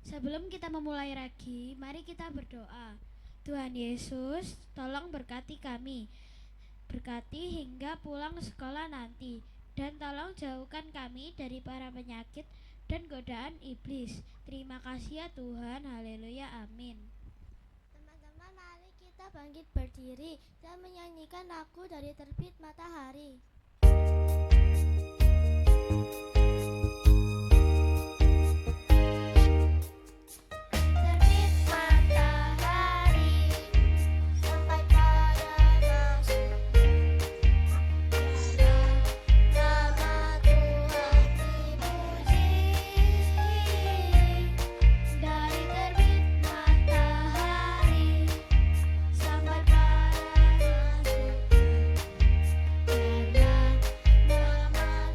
Sebelum kita memulai lagi, mari kita berdoa. Tuhan Yesus, tolong berkati kami. Berkati hingga pulang sekolah nanti. Dan tolong jauhkan kami dari para penyakit dan godaan iblis. Terima kasih ya Tuhan. Haleluya. Amin. Teman-teman, mari kita bangkit berdiri dan menyanyikan lagu dari terbit matahari. Terbit matahari sampai pada masuknya, nama Tuhan dipuji. Dari terbit matahari sampai pada masuknya, nama Tuhan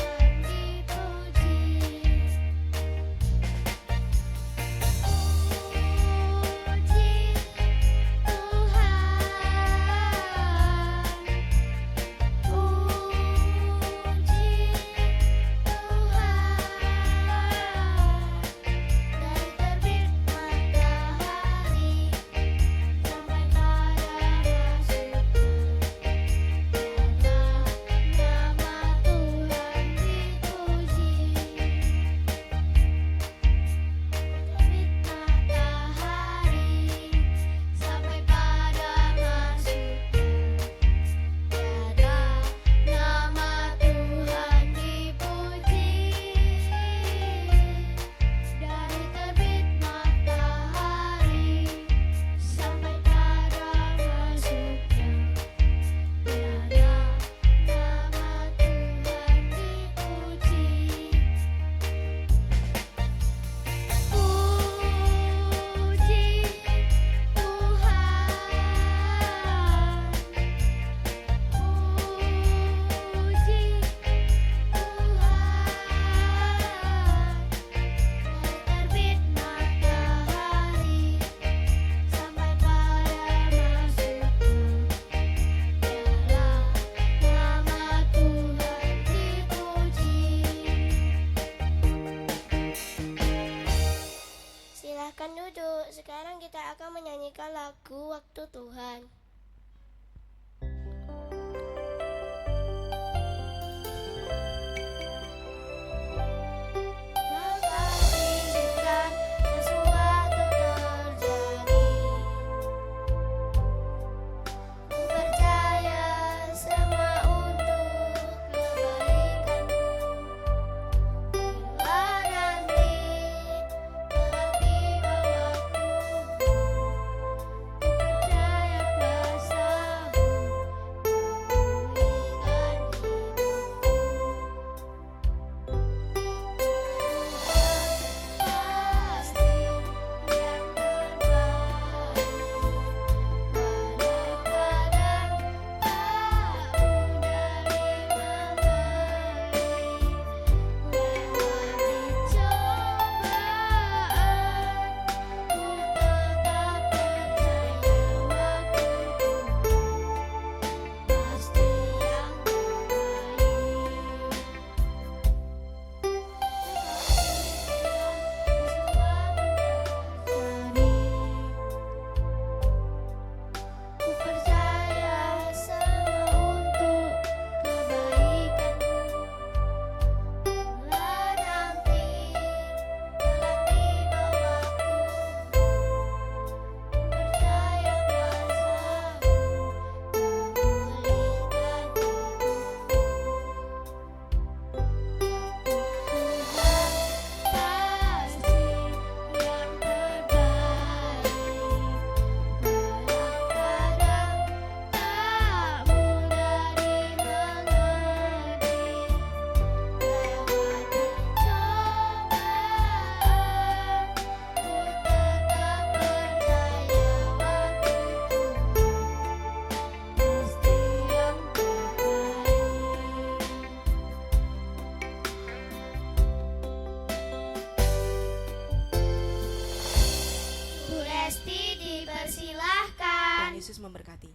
dipuji. Puji Tuhan, puji Tuhan, dari terbit matahari sampai pada masuknya, nama Tuhan dipuji. Terbit matahari sampai pada masuknya, nama Tuhan dipuji. Dari terbit matahari sampai pada masuknya, nama Tuhan dipuji. Puji Tuhan, puji Tuhan, dari terbit matahari sampai pada masuknya, nama Tuhan dipuji. Silahkan duduk. Sekarang kita akan menyanyikan lagu Waktu Tuhan. Maka izinkan sesuatu terjadi. Ku percaya semua untuk kebaikanmu. Bila nanti telah tiba waktumu, ku percaya kuasa-Mu memulihkan hidupku. Pasti yang terbaik, walau kadang tak mudah dimengerti. Lewati cobaan, ku tetap percaya waktu Tuhan pasti yang terbaik. Ku percaya semua untuk kebaikanmu. Bila nanti telah tiba waktumu, ku percaya kuasa-Mu memulihkan hidupku. Tuhan pasti yang terbaik, walau kadang tak mudah dimengerti. Lewati cobaan, ku tetap percaya waktu Tuhan pasti yang terbaik. Bu Esti dipersilahkan. Tuhan Yesus memberkati.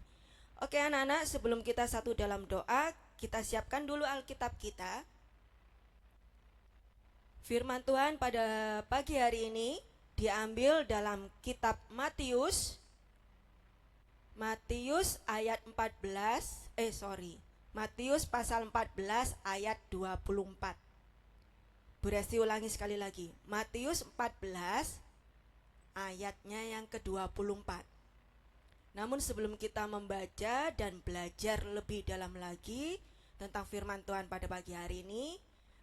Oke anak-anak, sebelum kita satu dalam doa, kita siapkan dulu Alkitab kita. Firman Tuhan pada pagi hari ini diambil dalam kitab Matius ayat 14, Matius pasal 14 ayat 24. Bu Resti ulangi sekali lagi. Matius 14 ayatnya yang ke-24. Namun sebelum kita membaca dan belajar lebih dalam lagi tentang firman Tuhan pada pagi hari ini,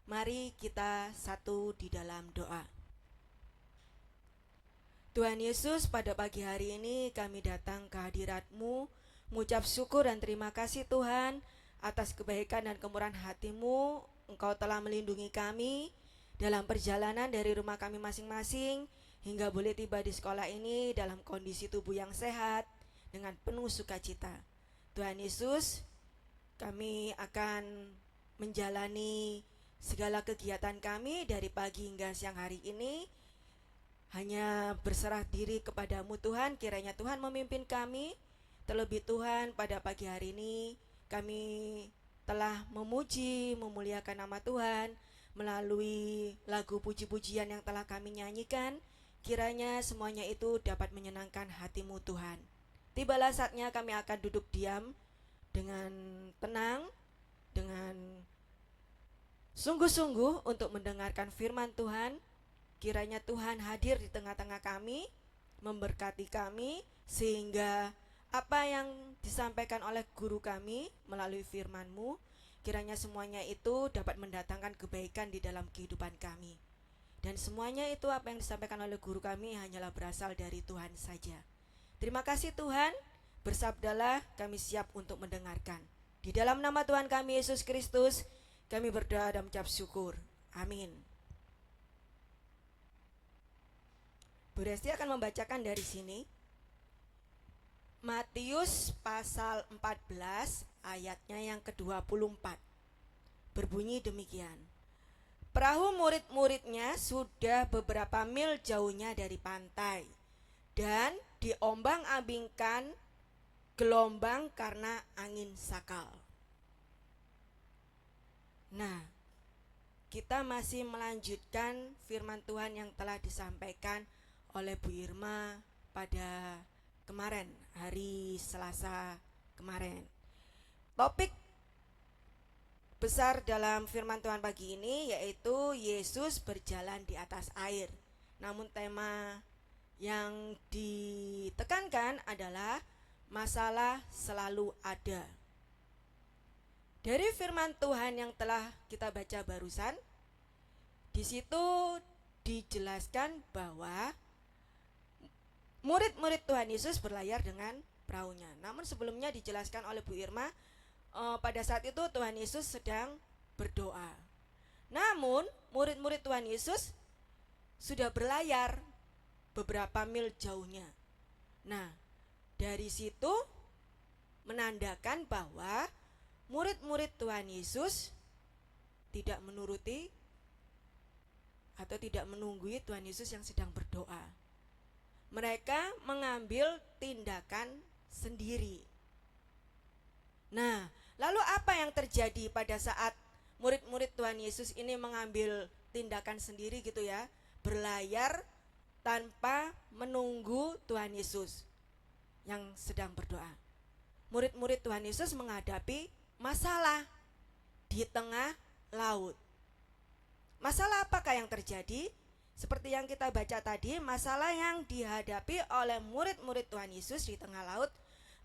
mari kita satu di dalam doa. Tuhan Yesus, pada pagi hari ini kami datang ke hadirat-Mu, mengucap syukur dan terima kasih Tuhan atas kebaikan dan kemurahan hati-Mu. Engkau telah melindungi kami dalam perjalanan dari rumah kami masing-masing hingga boleh tiba di sekolah ini dalam kondisi tubuh yang sehat dengan penuh sukacita. Tuhan Yesus, kami akan menjalani segala kegiatan kami dari pagi hingga siang hari ini hanya berserah diri kepadamu Tuhan. Kiranya Tuhan memimpin kami. Terlebih Tuhan, pada pagi hari ini kami telah memuji, memuliakan nama Tuhan melalui lagu puji-pujian yang telah kami nyanyikan. Kiranya semuanya itu dapat menyenangkan hatimu Tuhan. Tibalah saatnya kami akan duduk diam dengan tenang, dengan sungguh-sungguh untuk mendengarkan firman Tuhan. Kiranya Tuhan hadir di tengah-tengah kami, memberkati kami, sehingga apa yang disampaikan oleh guru kami melalui firman-Mu, kiranya semuanya itu dapat mendatangkan kebaikan di dalam kehidupan kami. Dan semuanya itu apa yang disampaikan oleh guru kami hanyalah berasal dari Tuhan saja. Terima kasih Tuhan, bersabdalah, kami siap untuk mendengarkan. Di dalam nama Tuhan kami Yesus Kristus, kami berdoa dan mengucap syukur. Amin. Bu Resti akan membacakan dari sini Matius pasal 14 ayatnya yang ke-24. Berbunyi demikian. Perahu murid-muridnya sudah beberapa mil jauhnya dari pantai dan diombang-ambingkan gelombang karena angin sakal. Nah, kita masih melanjutkan firman Tuhan yang telah disampaikan oleh Bu Irma pada kemarin, hari Selasa kemarin. Topik besar dalam firman Tuhan pagi ini yaitu Yesus berjalan di atas air. Namun tema yang ditekankan adalah masalah selalu ada. Dari firman Tuhan yang telah kita baca barusan, di situ dijelaskan bahwa murid-murid Tuhan Yesus berlayar dengan perahunya. Namun sebelumnya dijelaskan oleh Bu Irma, pada saat itu Tuhan Yesus sedang berdoa. Namun murid-murid Tuhan Yesus sudah berlayar beberapa mil jauhnya. Nah, dari situ menandakan bahwa murid-murid Tuhan Yesus tidak menuruti atau tidak menunggui Tuhan Yesus yang sedang berdoa. Mereka mengambil tindakan sendiri. Nah, lalu apa yang terjadi pada saat murid-murid Tuhan Yesus ini mengambil tindakan sendiri gitu ya, berlayar tanpa menunggu Tuhan Yesus yang sedang berdoa? Murid-murid Tuhan Yesus menghadapi masalah di tengah laut. Masalah apakah yang terjadi? Seperti yang kita baca tadi, masalah yang dihadapi oleh murid-murid Tuhan Yesus di tengah laut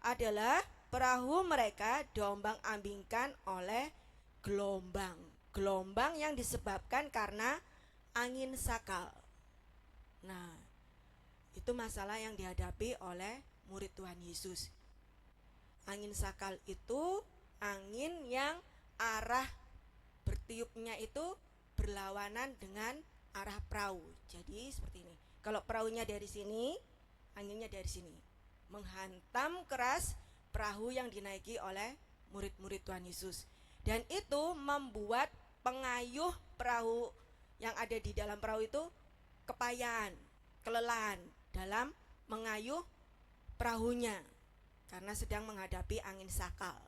adalah perahu mereka diombang-ambingkan oleh gelombang. Gelombang yang disebabkan karena angin sakal. Nah, itu masalah yang dihadapi oleh murid Tuhan Yesus. Angin sakal itu angin yang arah bertiupnya itu berlawanan dengan arah perahu. Jadi seperti ini. Kalau perahunya dari sini, anginnya dari sini, menghantam keras perahu yang dinaiki oleh murid-murid Tuhan Yesus. Dan itu membuat pengayuh perahu yang ada di dalam perahu itu kepayahan, kelelahan dalam mengayuh perahunya karena sedang menghadapi angin sakal.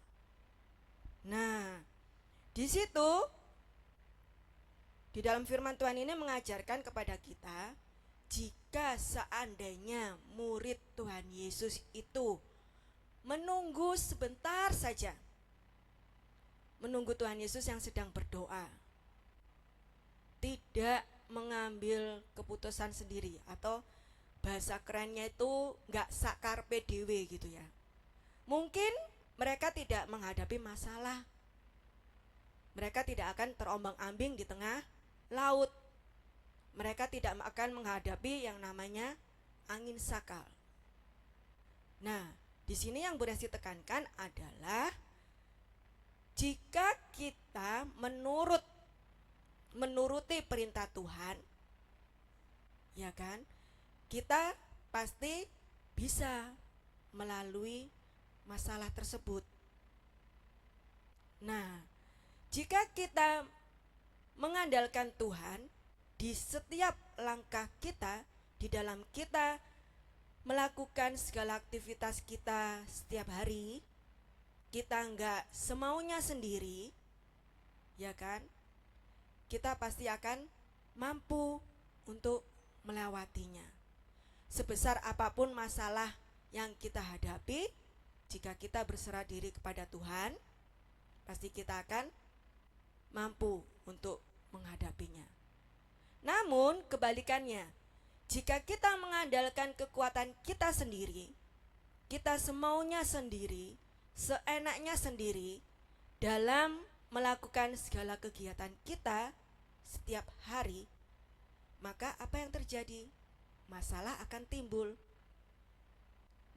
Nah, di situ di dalam firman Tuhan ini mengajarkan kepada kita, jika seandainya murid Tuhan Yesus itu menunggu sebentar saja, menunggu Tuhan Yesus yang sedang berdoa, tidak mengambil keputusan sendiri, atau bahasa kerennya itu nggak sakarpe dewe gitu ya. Mungkin mereka tidak menghadapi masalah, mereka tidak akan terombang-ambing di tengah laut, mereka tidak akan menghadapi yang namanya angin sakal. Nah, di sini yang Bu Resti tekankan adalah jika kita menuruti perintah Tuhan, ya kan, kita pasti bisa melalui masalah tersebut. Nah, jika kita mengandalkan Tuhan di setiap langkah kita, di dalam kita melakukan segala aktivitas kita setiap hari, kita enggak semaunya sendiri, ya kan, kita pasti akan mampu untuk melewatinya. Sebesar apapun masalah yang kita hadapi, jika kita berserah diri kepada Tuhan, pasti kita akan mampu untuk menghadapinya. Namun kebalikannya, jika kita mengandalkan kekuatan kita sendiri, kita semaunya sendiri, seenaknya sendiri dalam melakukan segala kegiatan kita setiap hari, maka apa yang terjadi? Masalah akan timbul.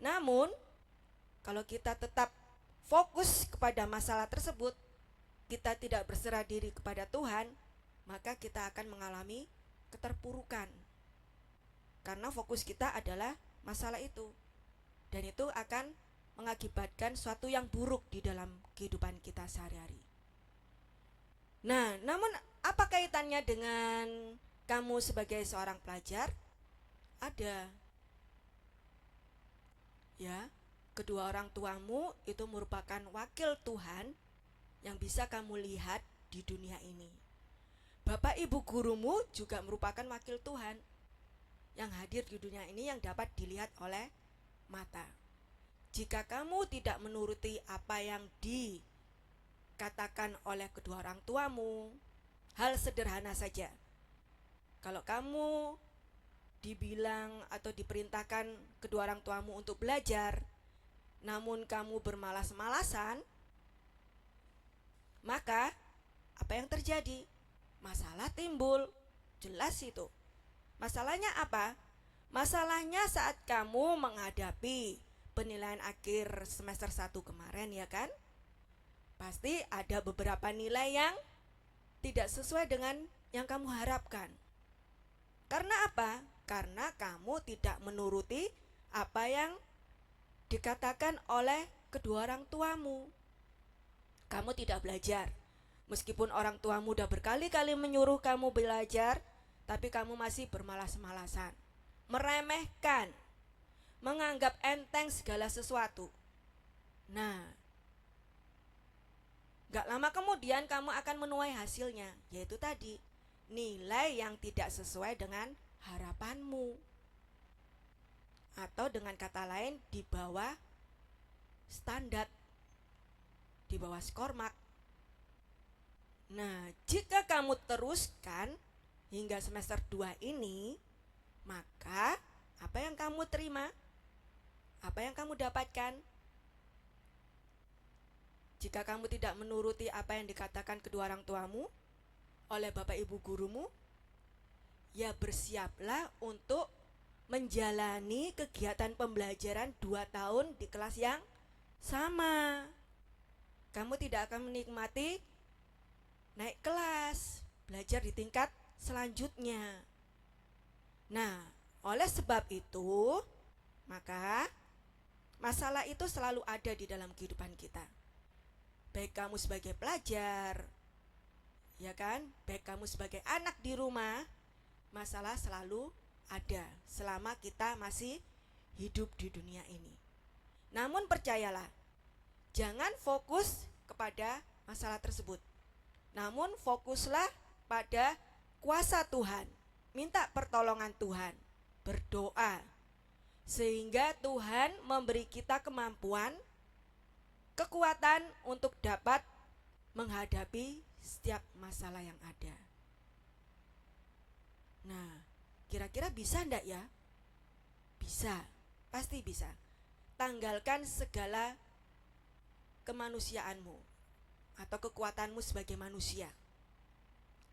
Namun kalau kita tetap fokus kepada masalah tersebut, kita tidak berserah diri kepada Tuhan, maka kita akan mengalami keterpurukan, karena fokus kita adalah masalah itu, dan itu akan mengakibatkan suatu yang buruk di dalam kehidupan kita sehari-hari. Nah, namun apa kaitannya dengan kamu sebagai seorang pelajar? Ada. Ya, kedua orang tuamu itu merupakan wakil Tuhan yang bisa kamu lihat di dunia ini. Bapak ibu gurumu juga merupakan wakil Tuhan yang hadir di dunia ini, yang dapat dilihat oleh mata. Jika kamu tidak menuruti apa yang dikatakan oleh kedua orang tuamu, hal sederhana saja, kalau kamu dibilang atau diperintahkan kedua orang tuamu untuk belajar, namun kamu bermalas-malasan, maka apa yang terjadi? Masalah timbul, jelas itu. Masalahnya apa? Masalahnya saat kamu menghadapi penilaian akhir semester 1 kemarin, ya kan? Pasti ada beberapa nilai yang tidak sesuai dengan yang kamu harapkan. Karena apa? Karena kamu tidak menuruti apa yang dikatakan oleh kedua orang tuamu. Kamu tidak belajar. Meskipun orang tuamu udah berkali-kali menyuruh kamu belajar, tapi kamu masih bermalas-malasan, meremehkan, menganggap enteng segala sesuatu. Nah, gak lama kemudian kamu akan menuai hasilnya, yaitu tadi, nilai yang tidak sesuai dengan harapanmu, atau dengan kata lain, di bawah standar, di bawah skor mark. Nah, jika kamu teruskan hingga semester 2 ini, maka apa yang kamu terima? Apa yang kamu dapatkan? Jika kamu tidak menuruti apa yang dikatakan kedua orang tuamu oleh bapak ibu gurumu, ya bersiaplah untuk menjalani kegiatan pembelajaran 2 tahun di kelas yang sama. Kamu tidak akan menikmati naik kelas, belajar di tingkat selanjutnya. Nah, oleh sebab itu, maka masalah itu selalu ada di dalam kehidupan kita. Baik kamu sebagai pelajar, ya kan, baik kamu sebagai anak di rumah, masalah selalu ada selama kita masih hidup di dunia ini. Namun percayalah, jangan fokus kepada masalah tersebut, namun fokuslah pada kuasa Tuhan, minta pertolongan Tuhan. berdoa, sehingga Tuhan memberi kita kemampuan, kekuatan untuk dapat menghadapi setiap masalah yang ada. Nah, kira-kira bisa enggak ya? Bisa, pasti bisa. Tanggalkan segala kemanusiaanmu atau kekuatanmu sebagai manusia.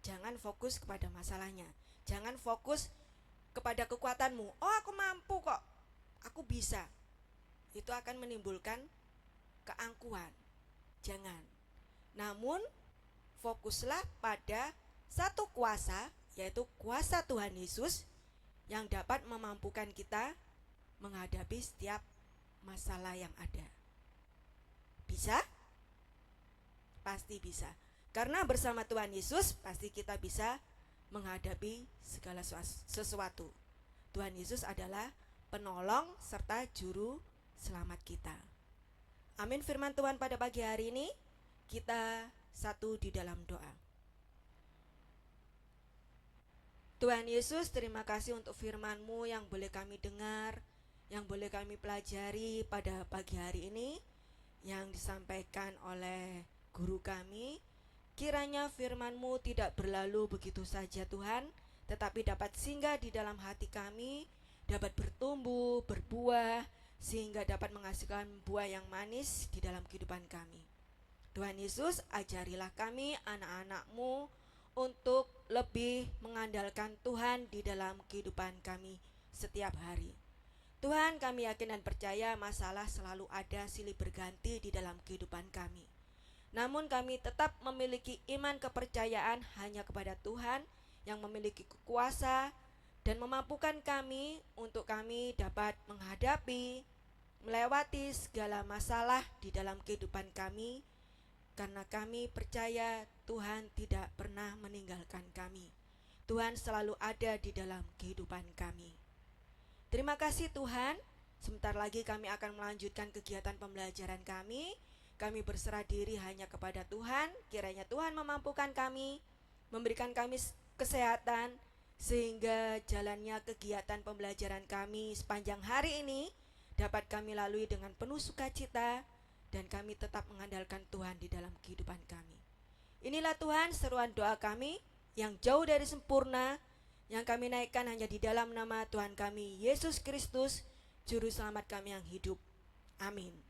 Jangan fokus kepada masalahnya. Jangan fokus kepada kekuatanmu. Oh, aku mampu kok. Aku bisa. Itu akan menimbulkan keangkuhan. Jangan. Namun, fokuslah pada satu kuasa, yaitu kuasa Tuhan Yesus yang dapat memampukan kita menghadapi setiap masalah yang ada. Bisa? Pasti bisa. Karena bersama Tuhan Yesus pasti kita bisa menghadapi segala sesuatu. Tuhan Yesus adalah penolong serta juru selamat kita. Amin. Firman Tuhan pada pagi hari ini, kita satu di dalam doa. Tuhan Yesus, terima kasih untuk firman-Mu yang boleh kami dengar, yang boleh kami pelajari pada pagi hari ini, yang disampaikan oleh guru kami. Kiranya firman-Mu tidak berlalu begitu saja Tuhan, tetapi dapat singgah di dalam hati kami, dapat bertumbuh, berbuah, sehingga dapat menghasilkan buah yang manis di dalam kehidupan kami. Tuhan Yesus, ajarilah kami anak-anak-Mu untuk lebih mengandalkan Tuhan di dalam kehidupan kami setiap hari. Tuhan, kami yakin dan percaya masalah selalu ada silih berganti di dalam kehidupan kami. Namun kami tetap memiliki iman kepercayaan hanya kepada Tuhan yang memiliki kuasa dan memampukan kami untuk kami dapat menghadapi, melewati segala masalah di dalam kehidupan kami, karena kami percaya Tuhan tidak pernah meninggalkan kami. Tuhan selalu ada di dalam kehidupan kami. Terima kasih Tuhan. Sebentar lagi kami akan melanjutkan kegiatan pembelajaran kami. Kami berserah diri hanya kepada Tuhan. Kiranya Tuhan memampukan kami, memberikan kami kesehatan, sehingga jalannya kegiatan pembelajaran kami sepanjang hari ini dapat kami lalui dengan penuh sukacita, dan kami tetap mengandalkan Tuhan di dalam kehidupan kami. Inilah Tuhan seruan doa kami yang jauh dari sempurna, yang kami naikkan hanya di dalam nama Tuhan kami Yesus Kristus, Juru Selamat kami yang hidup. Amin.